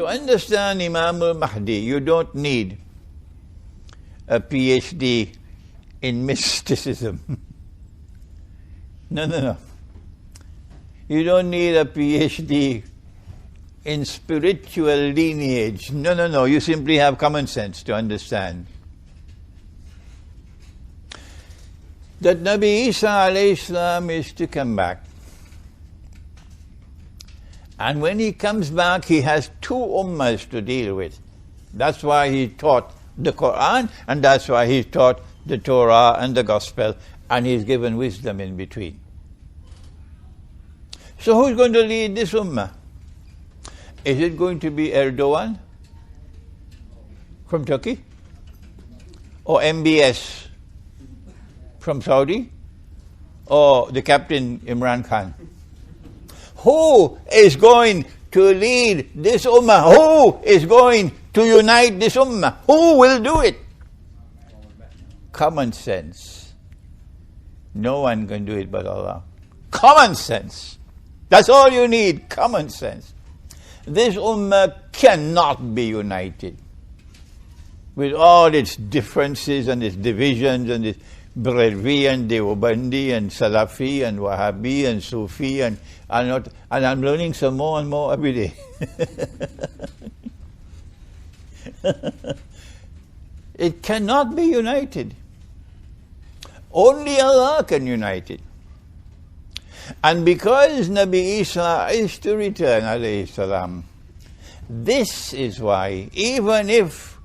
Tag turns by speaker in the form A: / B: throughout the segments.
A: understand Imam al-Mahdi, you don't need a PhD in mysticism. No. You don't need a PhD in spiritual lineage. No. You simply have common sense to understand that Nabi Isa alayhi salam is to come back. And when he comes back, he has two ummahs to deal with. That's why he taught the Quran, and that's why he taught the Torah and the Gospel, and he's given wisdom in between. So who's going to lead this ummah? Is it going to be Erdogan from Turkey? Or MBS from Saudi? Or the Captain Imran Khan? Who is going to lead this ummah? Who is going to unite this ummah? Who will do it? Common sense. No one can do it but Allah. Common sense. That's all you need, common sense. This ummah cannot be united with all its differences and its divisions and its Brelvi and Deobandi and Salafi and Wahhabi and Sufi and I'm learning some more and more every day. It cannot be united. Only Allah can unite it. And because Nabi Isa is to return, alayhi salam, this is why, even if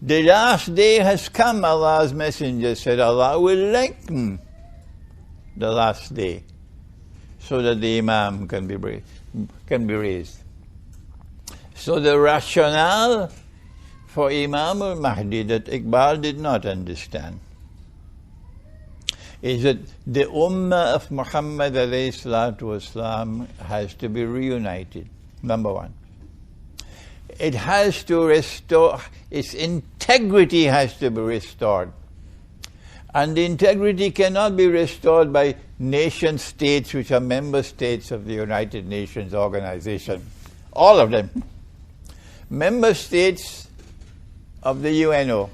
A: the last day has come, Allah's Messenger said, Allah will lengthen the last day so that the imam can be raised. So the rationale for Imam al-Mahdi that Iqbal did not understand is that the ummah of Muhammad alayhi salatu wasalam has to be reunited, number one. It has to restore, its integrity has to be restored. And the integrity cannot be restored by nation states which are member states of the United Nations organization. All of them. Member states of the UNO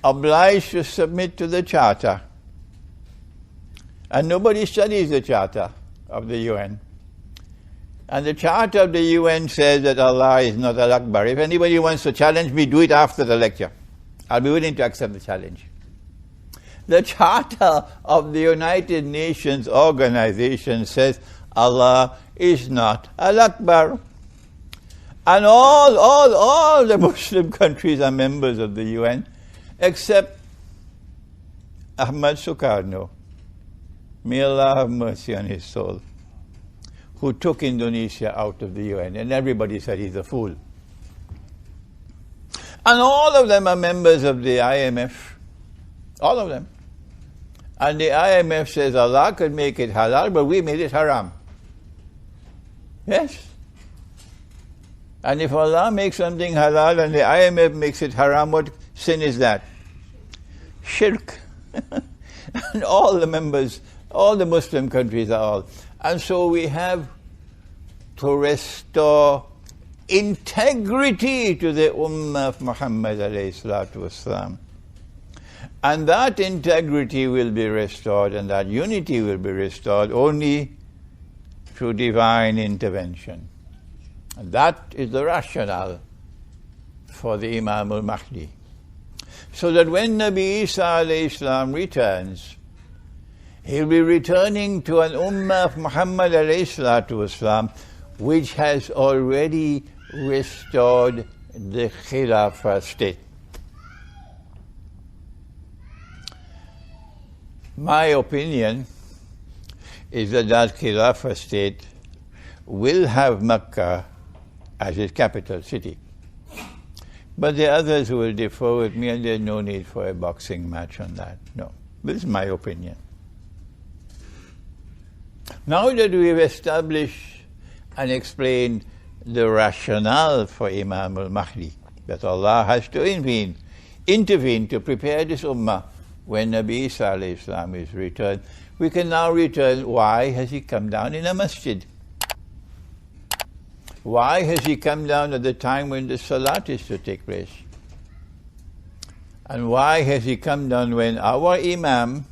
A: obliged to submit to the Charter. And nobody studies the Charter of the UN. And the Charter of the UN says that Allah is not Al-Akbar. If anybody wants to challenge me, do it after the lecture. I'll be willing to accept the challenge. The Charter of the United Nations organization says Allah is not Al-Akbar. And all the Muslim countries are members of the UN, except Ahmad Sukarno, may Allah have mercy on his soul, who took Indonesia out of the UN, and everybody said he's a fool. And all of them are members of the IMF, all of them. And the IMF says Allah could make it halal, but we made it haram. Yes. And if Allah makes something halal and the IMF makes it haram, what sin is that? Shirk. And all the members, all the Muslim countries are all. And so we have to restore integrity to the Ummah of Muhammad alayhi salatu wasalam. And that integrity will be restored and that unity will be restored only through divine intervention. And that is the rationale for the Imam al-Mahdi. So that when Nabi Isa alayhi salam returns, he'll be returning to an ummah of Muhammad alayhi salatu wasalam, which has already restored the Khilafah state. My opinion is that that Khilafah state will have Mecca as its capital city. But the others will differ with me, and there's no need for a boxing match on that. No. This is my opinion. Now that we've established and explained the rationale for Imam al-Mahdi, that Allah has to intervene to prepare this ummah when Nabi Isa alayhi salam is returned, we can now return, why has he come down in a masjid? Why has he come down at the time when the salat is to take place? And why has he come down when our imam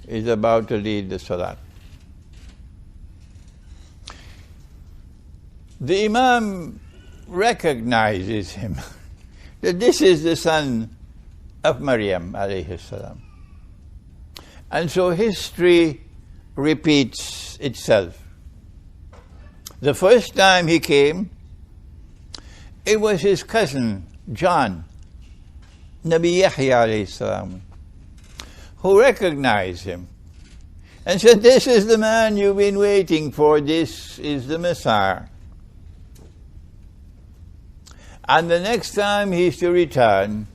A: is about to lead the salat? The imam recognizes him, that this is the son of Maryam alayhi salam. And so history repeats itself. The first time he came, it was his cousin John, Nabi Yahya alayhi salam, who recognized him and said, this is the man you've been waiting for, this is the Messiah. And the next time he's to return,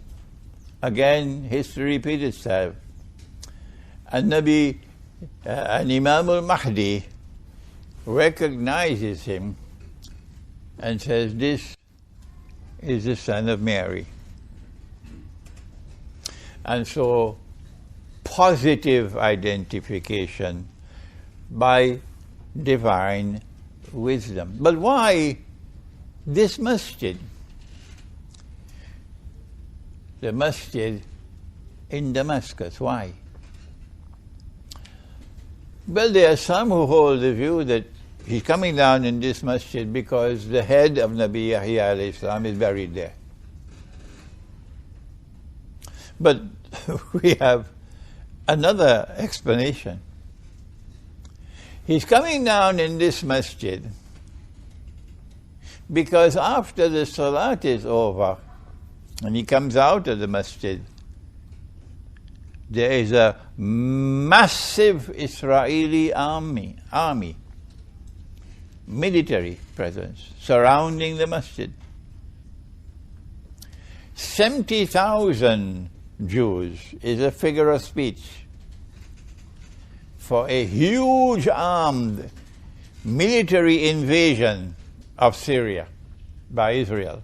A: again history repeats itself. And Imam al-Mahdi recognizes him and says, this is the son of Mary. And so positive identification by divine wisdom. But why this masjid? The masjid in Damascus. Why? Well, there are some who hold the view that he's coming down in this masjid because the head of Nabi Yahya alayhi salam is buried there. But we have another explanation. He's coming down in this masjid because after the salat is over and he comes out of the masjid, there is a massive Israeli army, military presence surrounding the masjid. 70,000 Jews is a figure of speech for a huge armed military invasion of Syria by Israel.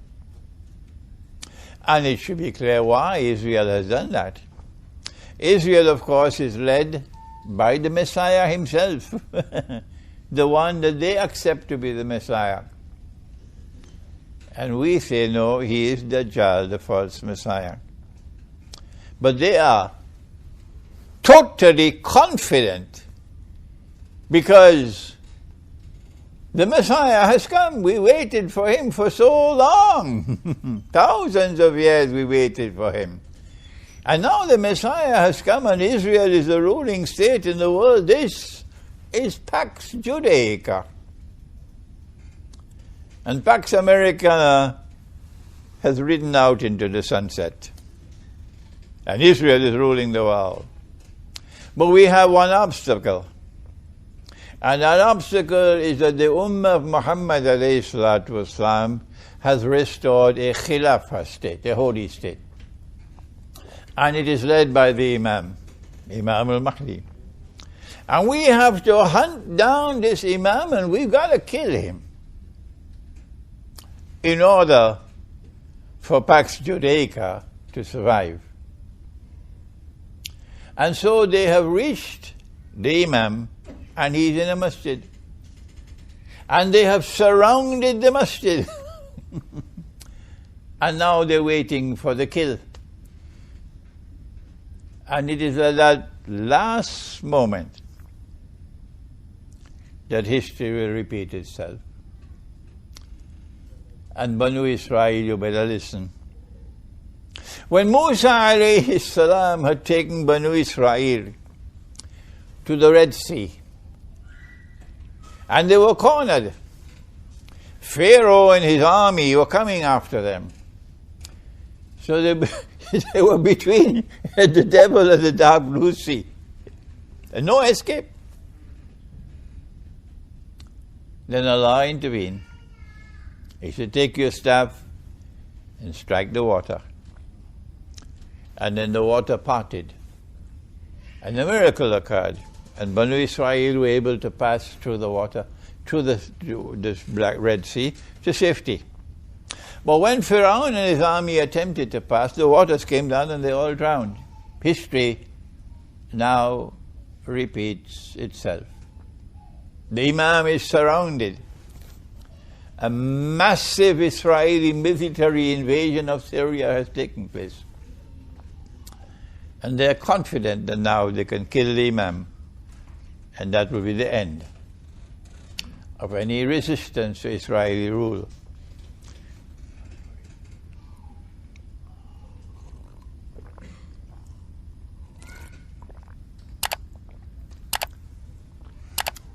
A: And it should be clear why Israel has done that. Israel, of course, is led by the Messiah himself, the one that they accept to be the Messiah. And we say, no, he is Dajjal, the false Messiah. But they are totally confident because the Messiah has come. We waited for him for so long. Thousands of years we waited for him. And now the Messiah has come and Israel is the ruling state in the world. This is Pax Judaica. And Pax Americana has ridden out into the sunset. And Israel is ruling the world. But we have one obstacle. And that obstacle is that the Ummah of Muhammad ﷺ has restored a Khilafah state, a holy state. And it is led by the Imam al-Mahdi. And we have to hunt down this Imam and we've got to kill him in order for Pax Judaica to survive. And so they have reached the Imam and he's in a masjid. And they have surrounded the masjid. And now they're waiting for the kill. And it is at that last moment that history will repeat itself. And Banu Israel, you better listen. When Musa alayhi salam had taken Banu Israel to the Red Sea, and they were cornered, Pharaoh and his army were coming after them. So they were between the devil and the dark blue sea. And no escape. Then Allah intervened. He said, take your staff and strike the water. And then the water parted. And a miracle occurred. And Banu Israel were able to pass through the water, through this black Red Sea, to safety. But when Pharaoh and his army attempted to pass, the waters came down and they all drowned. History now repeats itself. The Imam is surrounded a massive Israeli military invasion of Syria has taken place. And they are confident that now they can kill the imam, and that will be the end of any resistance to Israeli rule.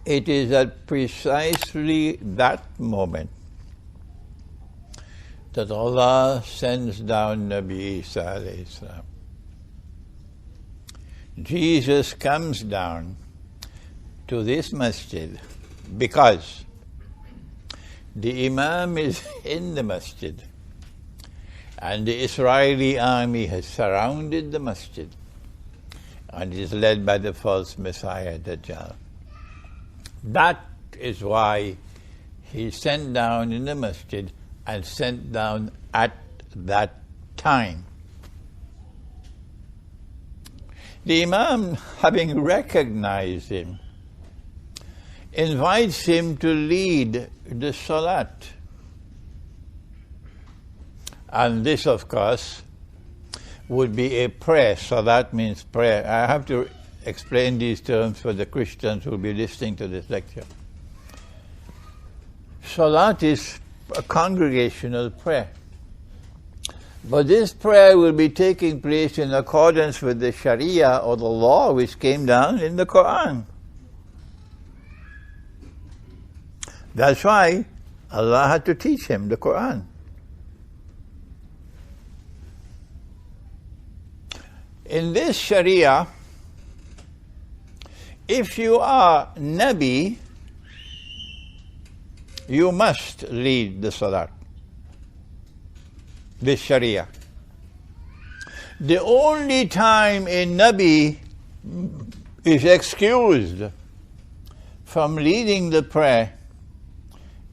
A: It is at precisely that moment that Allah sends down Nabi Isa alayhi salam. Jesus comes down to this masjid because the imam is in the masjid and the Israeli army has surrounded the masjid and is led by the false Messiah, Dajjal. That is why he sent down in the masjid and sent down at that time. The imam, having recognized him, invites him to lead the salat. And this, of course, would be a prayer. Salat means prayer. I have to explain these terms for the Christians who will be listening to this lecture. Salat is a congregational prayer. But this prayer will be taking place in accordance with the Sharia or the law which came down in the Quran. That's why Allah had to teach him the Quran. In this Sharia, if you are Nabi, you must lead the Salat. This Sharia. The only time a Nabi is excused from leading the prayer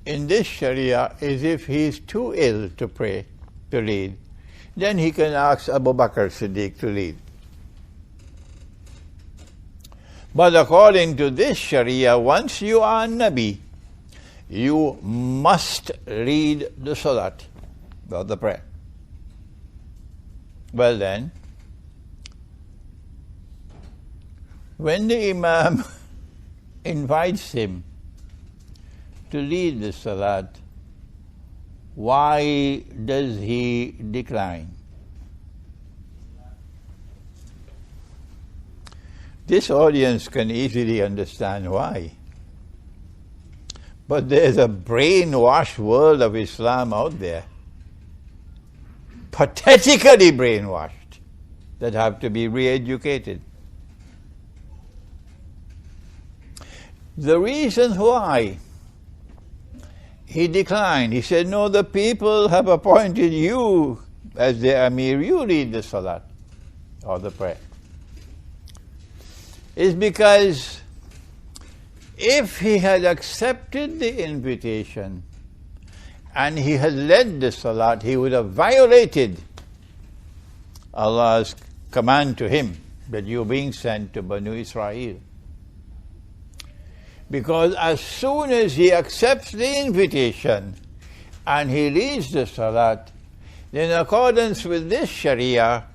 A: in this Sharia is if he is too ill to pray, to lead. Then he can ask Abu Bakr Siddiq to lead. But according to this Sharia, once you are Nabi, you must lead the Salat, or the prayer. Well then, when the Imam invites him to lead the Salat, why does he decline? This audience can easily understand why. But there's a brainwashed world of Islam out there, pathetically brainwashed, that have to be re-educated. The reason why he declined, he said, no, the people have appointed you as their Amir, you lead the Salat, or the prayer. Is because if he had accepted the invitation and he had led the Salat, he would have violated Allah's command to him that you're being sent to Banu Israel. Because as soon as he accepts the invitation and he leads the Salat, in accordance with this Sharia,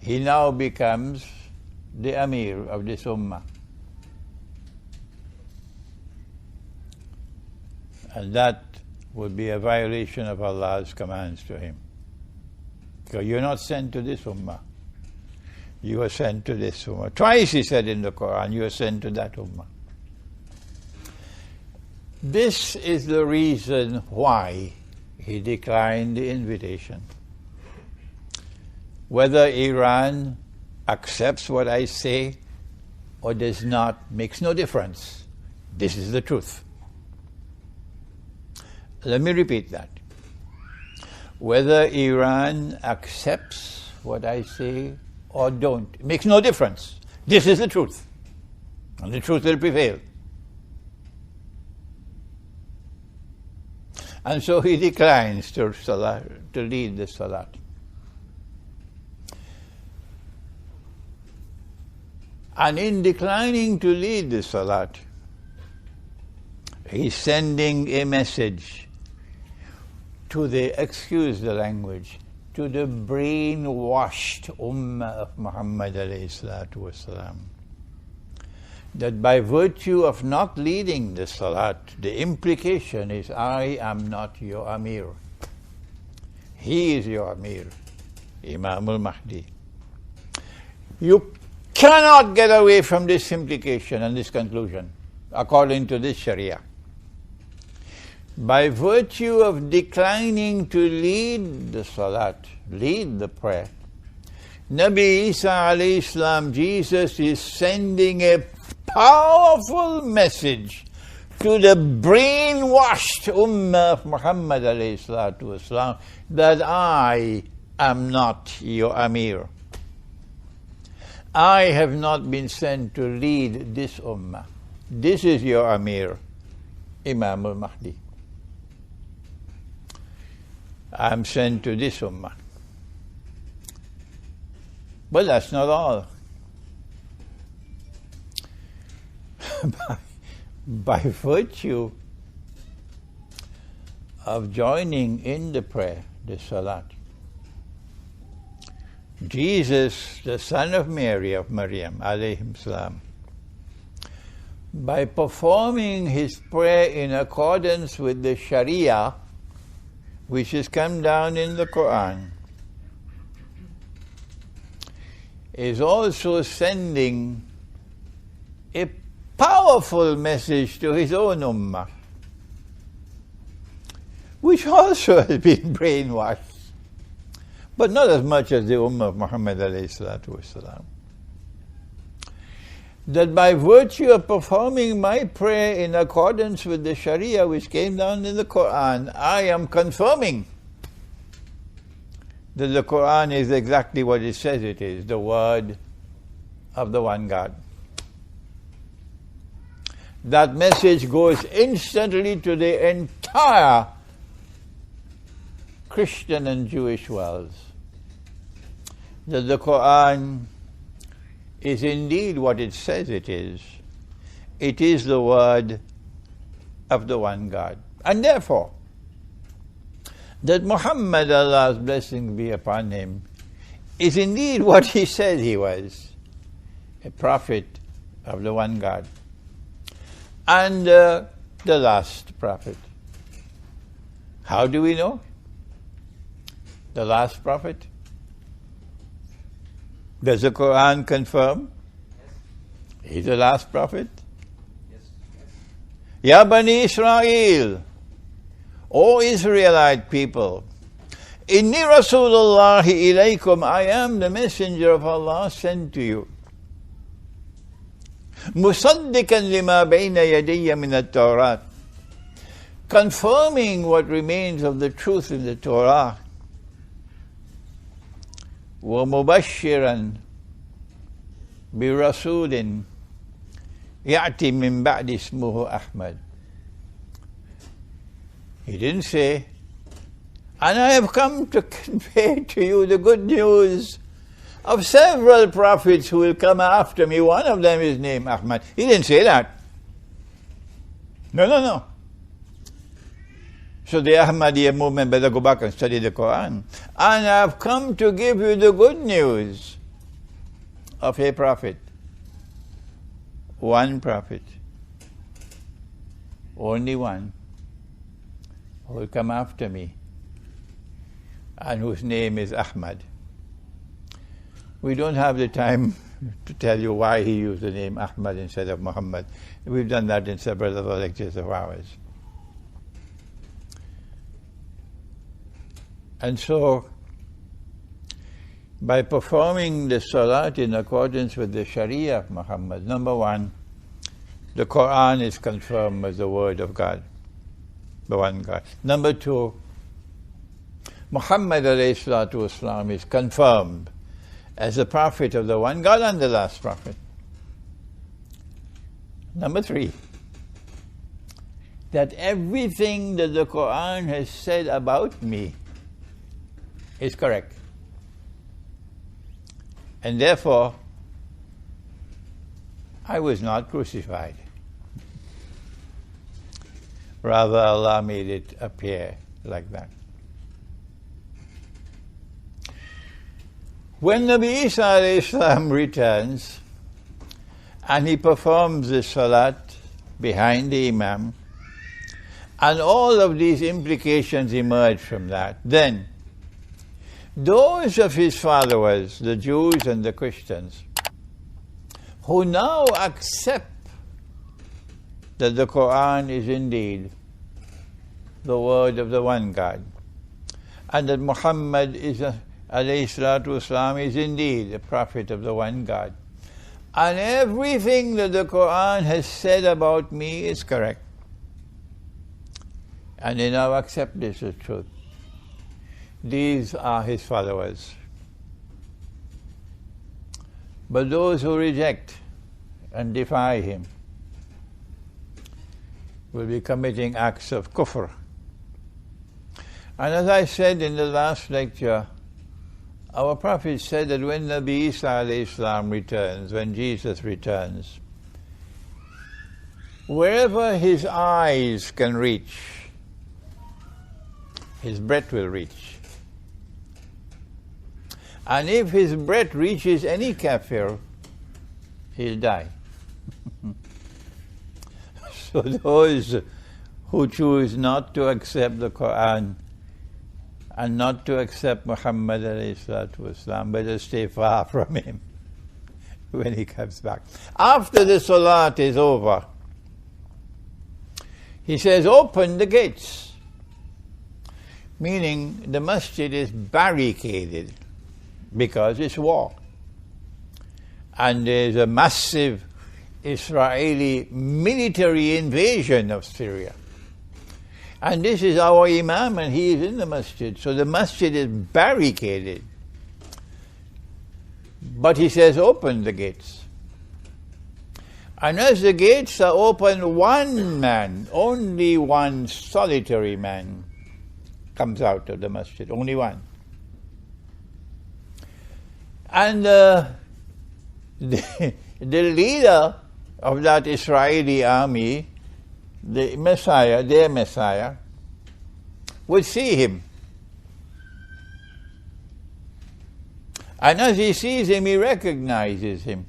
A: he now becomes the Amir of this Ummah. And that would be a violation of Allah's commands to him. Because you're not sent to this Ummah. You are sent to this Ummah. Twice he said in the Quran, you are sent to that Ummah. This is the reason why he declined the invitation. Whether Iran accepts what I say or does not makes no difference. This is the truth. Let me repeat that. Whether Iran accepts what I say or don't, it makes no difference. This is the truth. And the truth will prevail. And so he declines to lead the Salat. And in declining to lead the Salat, he's sending a message to the, excuse the language, to the brainwashed ummah of Muhammad alayhi salatu wasalam, that by virtue of not leading the salat, the implication is, I am not your Amir. He is your Amir, Imam al-Mahdi. You cannot get away from this implication and this conclusion, according to this Sharia. By virtue of declining to lead the salat, lead the prayer, Nabi Isa alayhi salam, Jesus, is sending a powerful message to the brainwashed ummah of Muhammad alayhi salatu wasalam, that I am not your Amir. I have not been sent to lead this ummah. This is your Amir, Imam al-Mahdi. I am sent to this ummah. But that's not all. By virtue of joining in the prayer, the salat, Jesus, the son of Mary, of Maryam, alayhi salam, by performing his prayer in accordance with the Sharia, which has come down in the Quran, is also sending a powerful message to his own ummah, which also has been brainwashed, but not as much as the ummah of Muhammad alayhi salatu wasalam. That by virtue of performing my prayer in accordance with the Sharia which came down in the Quran, I am confirming that the Quran is exactly what it says it is, the word of the one God. That message goes instantly to the entire Christian and Jewish worlds, that the Quran is indeed what it says it is. It is the word of the one God. And therefore, that Muhammad, Allah's blessing be upon him, is indeed what he said he was, a prophet of the one God, and the last prophet. How do we know? The last prophet? Does the Quran confirm? Yes. He's the last prophet?
B: Yes.
A: Ya Bani Israel, O Israelite people, Inni Rasulullahi ilaykum, I am the messenger of Allah sent to you. Musaddikan lima bayna yadayya min at-Tawrat, confirming what remains of the truth in the Torah. وَمُبَشِّرًا بِرَسُولٍ يَأْتِي مِنْ بَعْدِ اسْمُهُ أَحْمَدٍ. He didn't say, and I have come to convey to you the good news of several prophets who will come after me. One of them is named Ahmad. He didn't say that. No. So the Ahmadiyya movement better go back and study the Quran. And I've come to give you the good news of a prophet. One prophet. Only one. Who will come after me. And whose name is Ahmad. We don't have the time to tell you why he used the name Ahmad instead of Muhammad. We've done that in several other lectures of ours. And so, by performing the salat in accordance with the Sharia of Muhammad, number one, the Quran is confirmed as the word of God, the one God. Number two, Muhammad alayhi salatu wasalam is confirmed as the prophet of the one God and the last prophet. Number three, that everything that the Quran has said about me is correct. And therefore, I was not crucified. Rather, Allah made it appear like that. When Nabi Isa alayhi salam returns and he performs the salat behind the imam, and all of these implications emerge from that, then those of his followers, the Jews and the Christians, who now accept that the Quran is indeed the word of the one God, and that Muhammad is alayhi salatu wasalam is indeed the prophet of the one God, and everything that the Quran has said about me is correct, and they now accept this as truth. These are his followers. But those who reject and defy him will be committing acts of kufr. And as I said in the last lecture, our Prophet said that when Nabi Isa alayhi salam returns, when Jesus returns, wherever his eyes can reach, his breath will reach. And if his breath reaches any kafir, he'll die. So those who choose not to accept the Quran and not to accept Muhammad alayhi salatu wasalam, better stay far from him when he comes back. After the salat is over, he says, open the gates. Meaning the masjid is barricaded because it's war. And there's a massive Israeli military invasion of Syria. And this is our imam and he is in the masjid. So the masjid is barricaded. But he says, open the gates. And as the gates are open, one man, only one solitary man, comes out of the masjid, only one. And the leader of that Israeli army, the Messiah, their Messiah, would see him. And as he sees him, he recognizes him.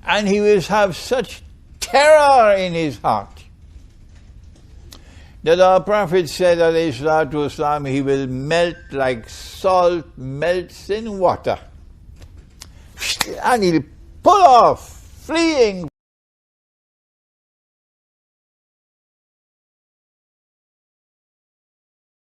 A: And he will have such terror in his heart that our Prophet said, alayhi salatu wasalam, he will melt like salt melts in water. And he'll pull off, fleeing